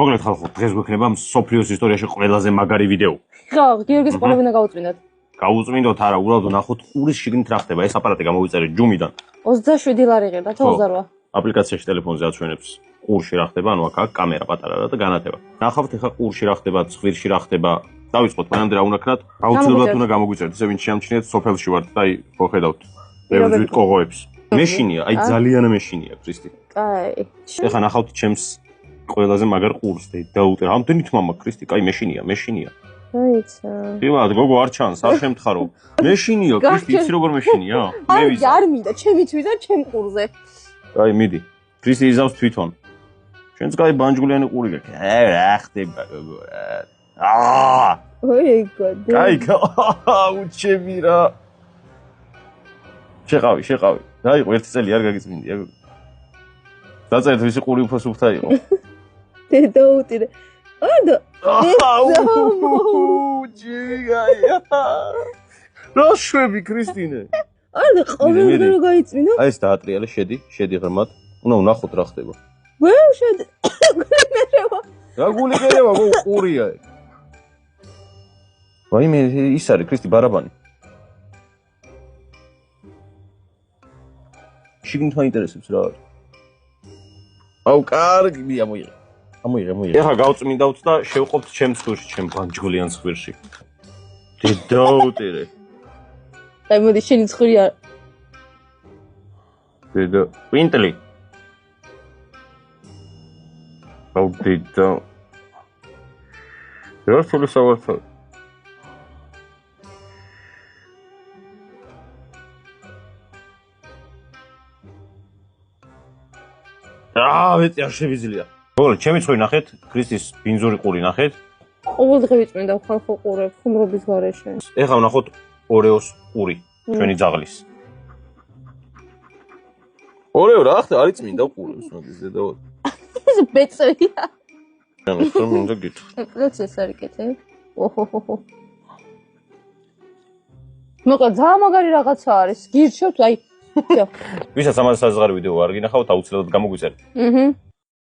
მოგლეთ ხალხო, დღეს გვექნება მსოფლიოს ისტორიაში ყველაზე მაგარი ვიდეო. ხო, გიორგის ყურებინა გაუწმინდათ. გაუწმინდოთ არა, უბრალოდ ნახოთ ყურის შიგნით რა ხდება. ეს აპარატი გამოვიწერეთ ჯუმიდან. 27 ლარი ღირდა, 28. აპლიკაციაში ტელეფონზე აჩვენებს ყურში რა ხდება, ანუ აქ კამერა პატარა და განათება. ნახავთ ეხა ყურში რა ხდება, ცხვირში რა ხდება. დავიწყოთ, მანამდე რა უნაქნათ? აუცილებლად უნდა გამოგვიწერეთ, ისე ვინც შეამჩნიეთ სოფელში ვართ და აი ხო ხედავთ. ევზვით კოღოებს. მეშინია, აი ძალიან მეშინია, ქრისტი. კაი. ეხა ნახავთ ჩემს ყველაზე მაგარ ყურს დაუტერ. ამდენით მამა ქრისტი, კაი მეშინია. აიცა. იმად გოგო არ ჩანს, არ შემთხარო. მეშინია, ქრისტი, იცი როგორ მეშინია? მე ვიზა. არ მინდა, ჩემი თვითონ ჩემ ყურზე. კაი, მიდი. ქრისტი იზავს თვითონ. შენც კაი ბანჯგულიანი ყური გაქვს. რა ხდება გოგო? ოი გოდი. კაი, უჩები რა. შეყავი. დაიყო ერთი წელი არ გაგიწმინდია გოგო. დაწერეთ ვისი ყური უფრო სუფთა იყო. დედა უტირე. ადა. ჯიგაია. რა შვები ქრისტინე? ადა ყოველდღე რო გაიწმინდა? აი ეს დაატრიალე, შედი ღრმად. უნდა ვნახოთ რა ხდება. ვერ შედი. გულიმერევა. რა გულიგერევა ყურია. ვაიმე ის არის ქრისტი ბარაბანი. შიგნით მაინტერესებს რა არის. აუ კარგი ამოიღე. ეხა გავწმინდავთ და შევყოფთ ჩემს ხვირში, ჩემ ბანჯგულიან ხვირში. დედაუტირე. აი მოდი შენი ხვირია. დედა პინტლი. აუ დედა. ერთული სავარცხო. ვეწი არ შევიძლია. მოგლე, ჩემი ხვი ნახეთ, ქრისტის ბინძური ყური ნახეთ. ყოველდღე ვიწმინდა ხალხო ყურებს ხუმრობის გარეშე. ეხლა ვნახოთ ორეოს ყური, ჩვენი ძაღლის. ორეო რა ხდება? არის წმინდა ყურებს, მაგის დედა. ეს ბეწვია. ანუ რომ მინდა გითხრა. პროცესი არის კეთე. ოჰოჰოჰო. მოკლედ ძალიან მაგარი რაღაცა არის. გირჩევთ, აი. ვისაც ამაზე საზღარი ვიდეო არ გინახავთ, აუცილებლად გამოგვიწერეთ.